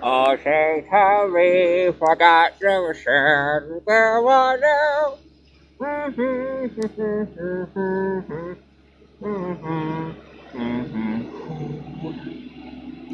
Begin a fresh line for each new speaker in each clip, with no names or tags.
Oh, say, Harry, forgot to send where was you?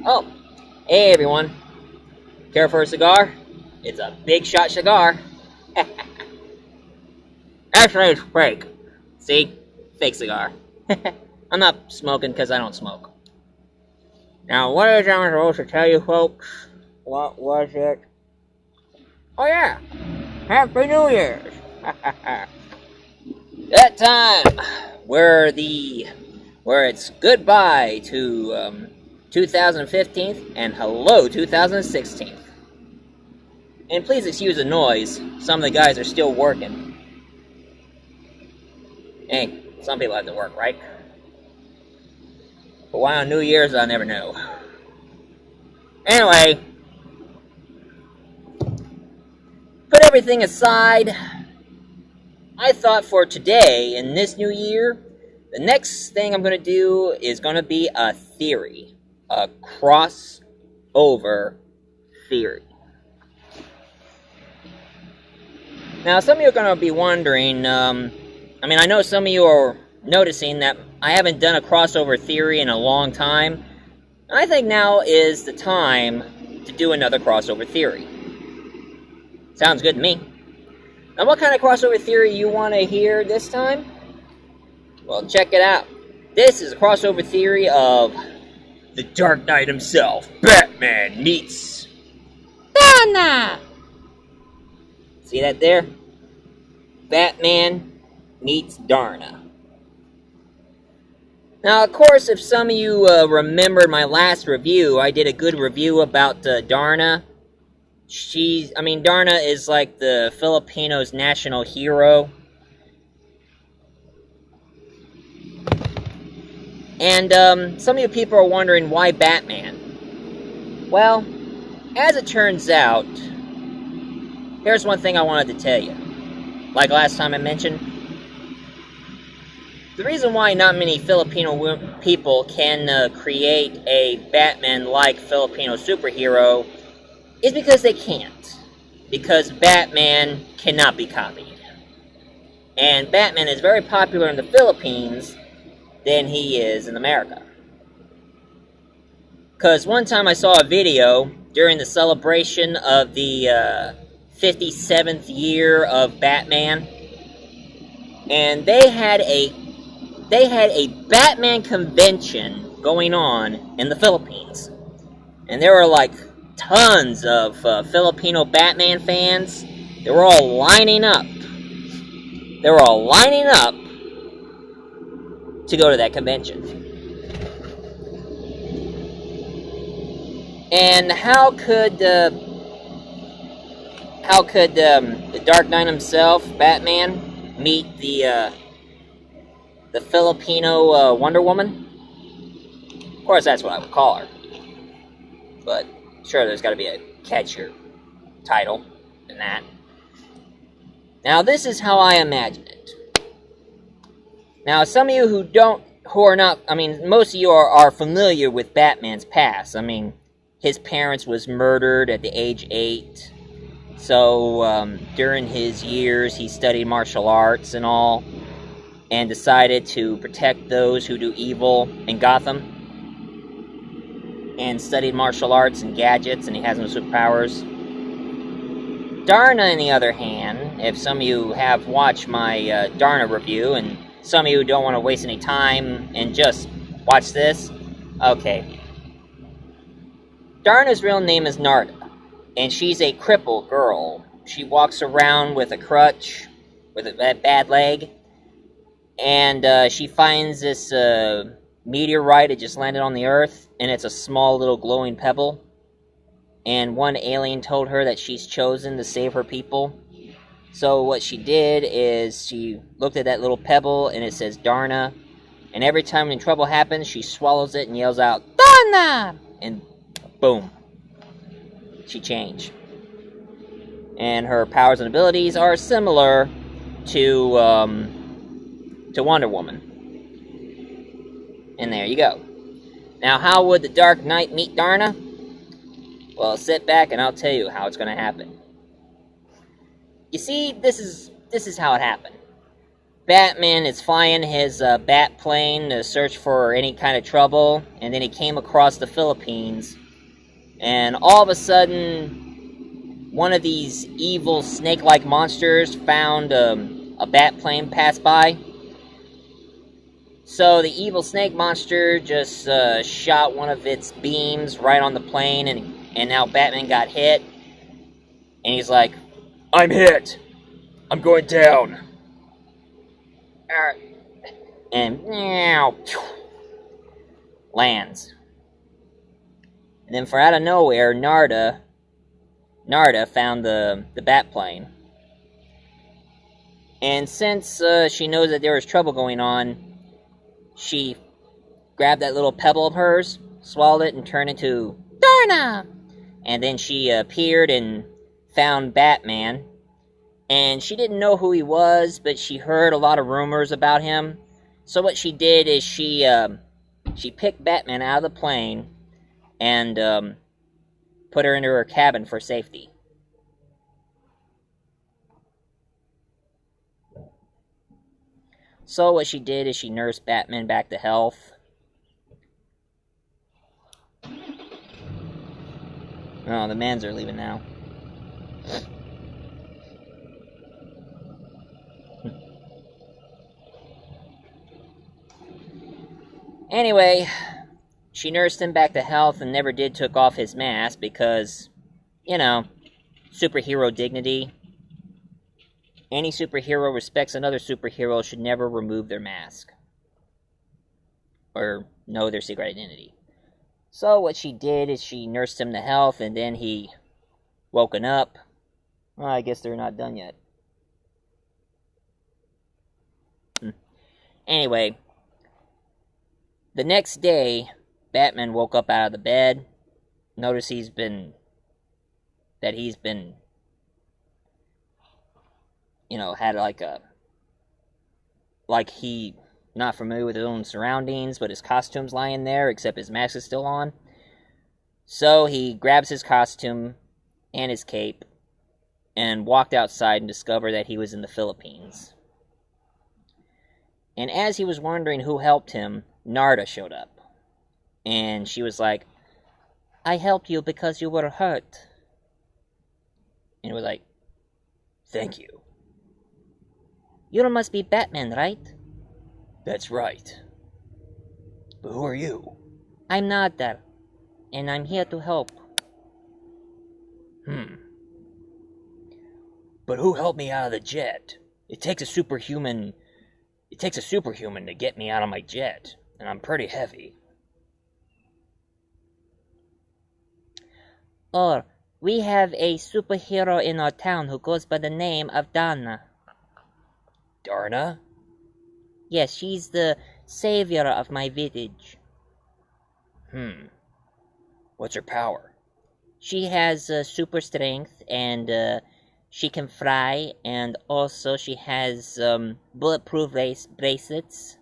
Oh, hey everyone. Care for a cigar? It's a big shot cigar. Actually, it's fake. See? Fake cigar. I'm not smoking because I don't smoke. Now, what is I supposed to tell you folks? What was it? Oh yeah! Happy New Year's! That time where it's goodbye to 2015 and hello 2016. And please excuse the noise. Some of the guys are still working. Hey, some people have to work, right? But why on New Year's, I never know. Anyway, put everything aside. I thought for today, in this new year, the next thing I'm going to do is going to be a theory. A crossover theory. Now, some of you are going to be wondering, I know some of you are noticing that I haven't done a crossover theory in a long time. I think now is the time to do another crossover theory. Sounds good to me. Now, what kind of crossover theory you want to hear this time? Well, check it out. This is a crossover theory of the Dark Knight himself. Batman meets Darna. See that there? Batman meets Darna. Now, of course, if some of you remembered my last review, I did a good review about Darna. Darna is like the Filipinos' national hero. And some of you people are wondering why Batman. Well, as it turns out, here's one thing I wanted to tell you. Like last time I mentioned, the reason why not many Filipino people can create a Batman-like Filipino superhero is because they can't. Because Batman cannot be copied. And Batman is very popular in the Philippines than he is in America. Because one time I saw a video during the celebration of the 57th year of Batman, and they had a Batman convention going on in the Philippines, and there were like tons of Filipino Batman fans. They were all lining up. To go to that convention. And how could the Dark Knight himself, Batman, meet the Filipino Wonder Woman? Of course, that's what I would call her. But sure, there's got to be a catchier title than that. Now, this is how I imagine it. Now, some of you most of you are familiar with Batman's past. His parents was murdered at the age 8. So, during his years, he studied martial arts and all, and decided to protect those who do evil in Gotham, and studied martial arts and gadgets, and he has no superpowers. Darna, on the other hand, if some of you have watched my Darna review, and some of you don't want to waste any time and just watch this, okay. Darna's real name is Narda, and she's a crippled girl. She walks around with a crutch, with a bad leg, and she finds this meteorite that just landed on the Earth, and it's a small little glowing pebble. And one alien told her that she's chosen to save her people. So what she did is she looked at that little pebble, and it says Darna. And every time when trouble happens, she swallows it and yells out, Darna! And boom. She changed. And her powers and abilities are similar to Wonder Woman. And there you go. Now, how would the Dark Knight meet Darna? Well, sit back and I'll tell you how it's going to happen. You see, this is how it happened. Batman is flying his bat plane to search for any kind of trouble, and then he came across the Philippines, and all of a sudden, one of these evil snake-like monsters found a bat plane pass by. So the evil snake monster just shot one of its beams right on the plane, and now Batman got hit, and he's like, "I'm hit. I'm going down." And lands. And then, from out of nowhere, Narda found the bat plane. And since she knows that there was trouble going on, she grabbed that little pebble of hers, swallowed it, and turned into Darna. And then she appeared and found Batman. And she didn't know who he was, but she heard a lot of rumors about him. So what she did is she picked Batman out of the plane and put her into her cabin for safety. So what she did is she nursed Batman back to health. Oh, the mans are leaving now. Anyway, she nursed him back to health and never did took off his mask because, you know, superhero dignity. Any superhero respects another superhero should never remove their mask. Or know their secret identity. So what she did is she nursed him to health and then he woken up. Well, I guess they're not done yet. Anyway, the next day, Batman woke up out of the bed. Notice he's been, you know, had like he not familiar with his own surroundings, but his costume's lying there, except his mask is still on. So he grabs his costume and his cape and walked outside and discovered that he was in the Philippines. And as he was wondering who helped him, Narda showed up. And she was like, "I helped you because you were hurt." And he was like, "Thank you." "You must be Batman, right?" "That's right. But who are you?" "I'm Narda, and I'm here to help." But who helped me out of the jet? It takes a superhuman to get me out of my jet, and I'm pretty heavy. "Oh, we have a superhero in our town who goes by the name of Darna." "Darna?" "Yes, she's the savior of my village." What's her power?" "She has super strength, and she can fly, and also she has bulletproof bracelets."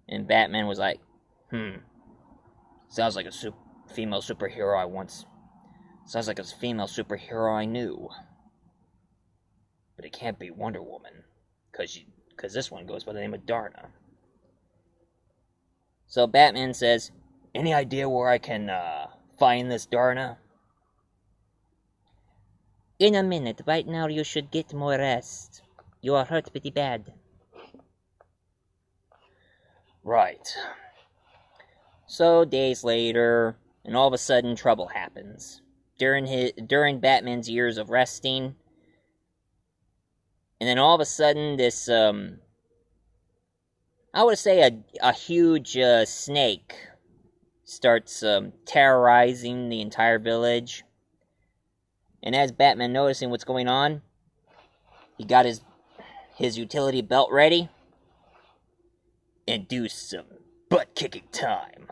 And Batman was like, sounds like a female superhero sounds like a female superhero I knew. But it can't be Wonder Woman, because this one goes by the name of Darna. So Batman says, "Any idea where I can find this Darna?" "In a minute. Right now you should get more rest. You are hurt pretty bad." Right. So days later, and all of a sudden trouble happens. During Batman's years of resting, and then all of a sudden this I would say a huge snake starts terrorizing the entire village. And as Batman noticing what's going on, he got his utility belt ready and do some butt-kicking time.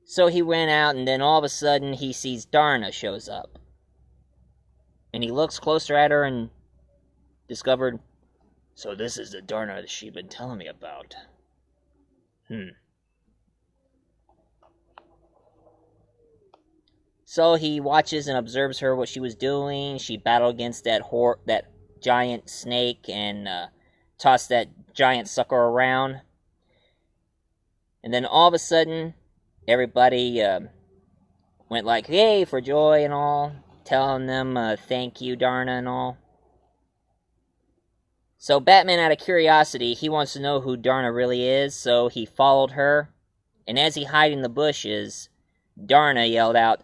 So he went out, and then all of a sudden he sees Darna shows up. And he looks closer at her and discovered, so this is the Darna that she'd been telling me about. So he watches and observes her, what she was doing. She battled against that giant snake and tossed that giant sucker around. And then all of a sudden, everybody went like, "Yay!" for joy and all, telling them thank you, Darna, and all. So Batman, out of curiosity, he wants to know who Darna really is, so he followed her. And as he hid in the bushes, Darna yelled out,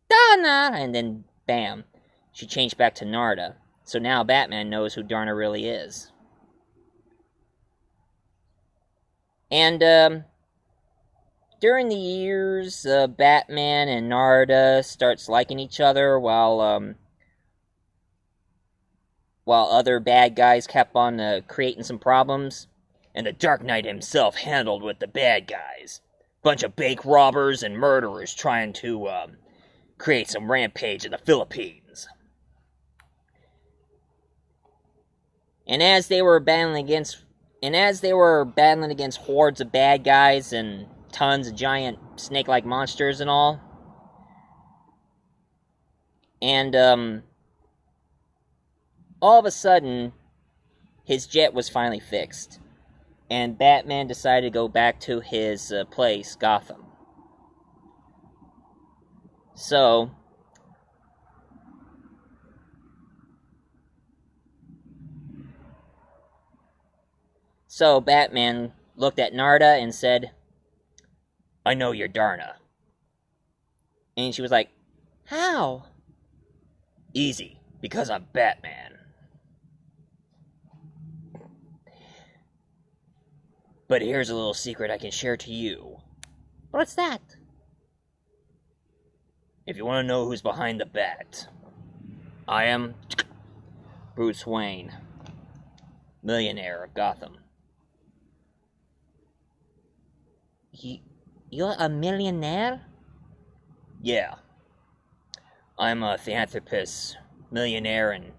"Darna!" And then, bam, she changed back to Narda. So now Batman knows who Darna really is. And during the years, Batman and Narda starts liking each other while other bad guys kept on creating some problems. And the Dark Knight himself handled with the bad guys. Bunch of bank robbers and murderers trying to create some rampage in the Philippines. And as they were battling against hordes of bad guys and tons of giant snake-like monsters and all, and all of a sudden, his jet was finally fixed, and Batman decided to go back to his place, Gotham. So Batman looked at Narda and said, "I know you're Darna." And she was like, "How?" "Easy, because I'm Batman." "But here's a little secret I can share to you."
"What's that?"
"If you want to know who's behind the bat, I am Bruce Wayne, millionaire of Gotham."
You're a millionaire?
"Yeah. I'm a philanthropist, millionaire, and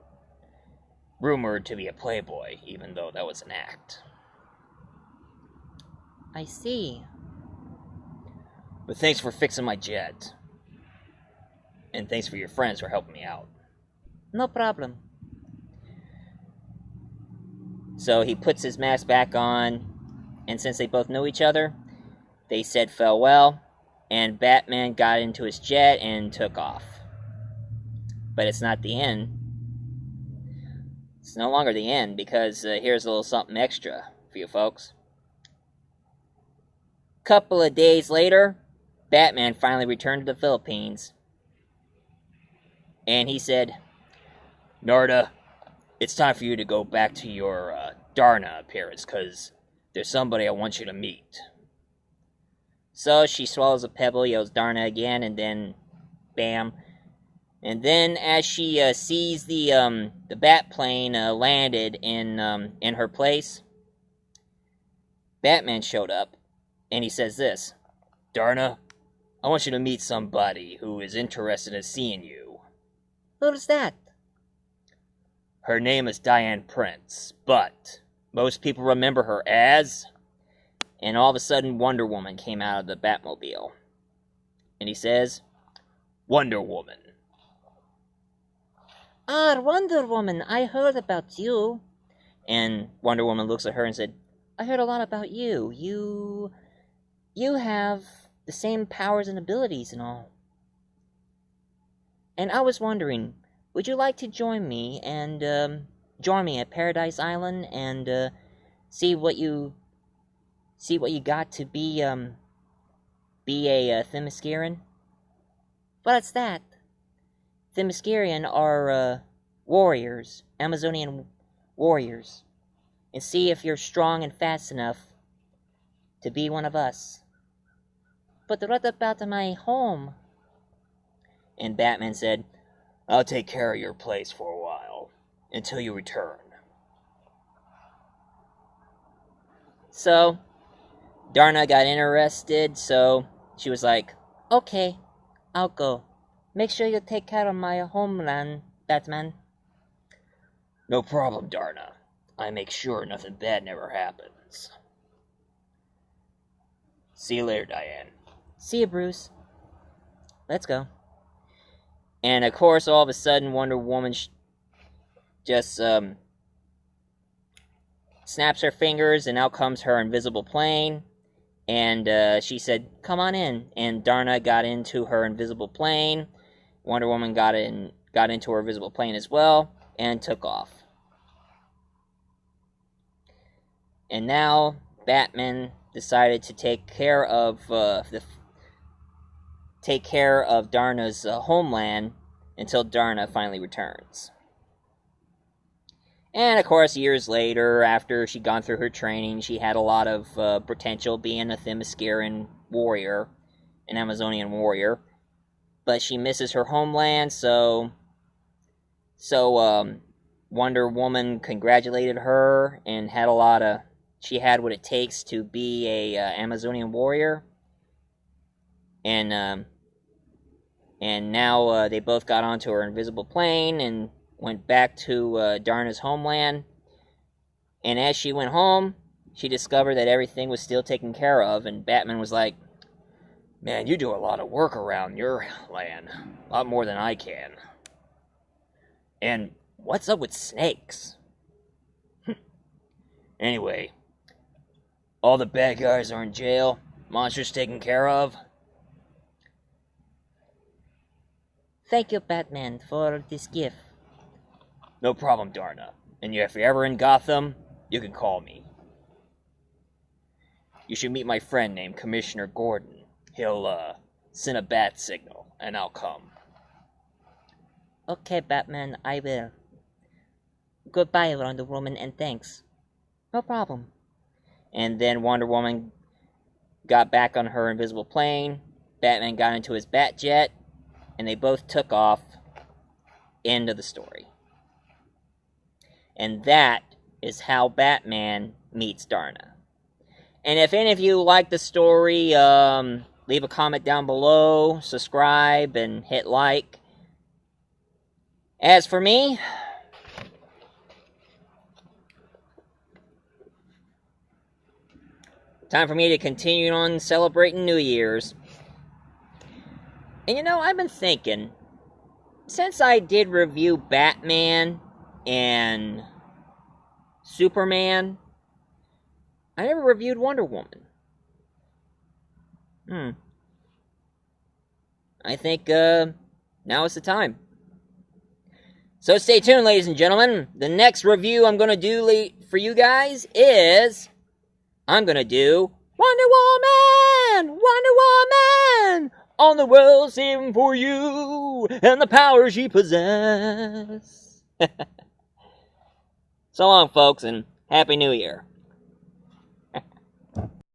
rumored to be a playboy, even though that was an act."
I see.
"But thanks for fixing my jet. And thanks for your friends for helping me out."
No problem.
So he puts his mask back on, and since they both know each other, they said farewell, and Batman got into his jet and took off. But it's not the end. It's no longer the end, because here's a little something extra for you folks. Couple of days later, Batman finally returned to the Philippines. And he said, "Narda, it's time for you to go back to your Darna appearance, because there's somebody I want you to meet." So she swallows a pebble, yells Darna again, and then bam. And then as she sees the bat plane landed in her place, Batman showed up, and he says this, "Darna, I want you to meet somebody who is interested in seeing you."
Who's that?
"Her name is Diane Prince, but most people remember her as..." And all of a sudden, Wonder Woman came out of the Batmobile. And he says, "Wonder Woman."
Ah, Wonder Woman, I heard about you.
And Wonder Woman looks at her and said,
I heard a lot about you. You have the same powers and abilities and all. And I was wondering, would you like to join me at Paradise Island and see what you got to be a Themysciran? What's that? Themysciran are warriors, Amazonian warriors, and see if you're strong and fast enough to be one of us. But what about my home?
And Batman said, "I'll take care of your place for a while, until you return." So Darna got interested, so she was like,
Okay, I'll go. Make sure you take care of my homeland, Batman.
"No problem, Darna. I make sure nothing bad never happens." "See you later, Diane."
See you, Bruce. Let's go.
And of course, all of a sudden, Wonder Woman just snaps her fingers, and out comes her invisible plane. And she said, "Come on in." And Darna got into her invisible plane. Wonder Woman got into her invisible plane as well, and took off. And now Batman decided to take care of Darna's homeland until Darna finally returns. And of course, years later, after she'd gone through her training, she had a lot of potential being a Themysciran warrior, an Amazonian warrior. But she misses her homeland, so Wonder Woman congratulated her and she had what it takes to be a Amazonian warrior. And now they both got onto her invisible plane and went back to Darna's homeland. And as she went home, she discovered that everything was still taken care of, and Batman was like, "Man, you do a lot of work around your land. A lot more than I can. And what's up with snakes?" Anyway, all the bad guys are in jail. Monsters taken care of.
Thank you, Batman, for this gift.
No problem, Darna. And if you're ever in Gotham, you can call me. You should meet my friend named Commissioner Gordon. He'll send a bat signal, and I'll come.
Okay, Batman, I will. Goodbye, Wonder Woman, and thanks. No problem.
And then Wonder Woman got back on her invisible plane. Batman got into his bat jet, and they both took off. End of the story. And that is how Batman meets Darna. And if any of you like the story, leave a comment down below, subscribe, and hit like. As for me, time for me to continue on celebrating New Year's. And I've been thinking, since I did review Batman and Superman, I never reviewed Wonder Woman. I think now is the time. So stay tuned, ladies and gentlemen. The next review I'm going to do for you guys is I'm going to do Wonder Woman! Wonder Woman! On the world saving for you and the power she possesses. So long, folks, and Happy New Year.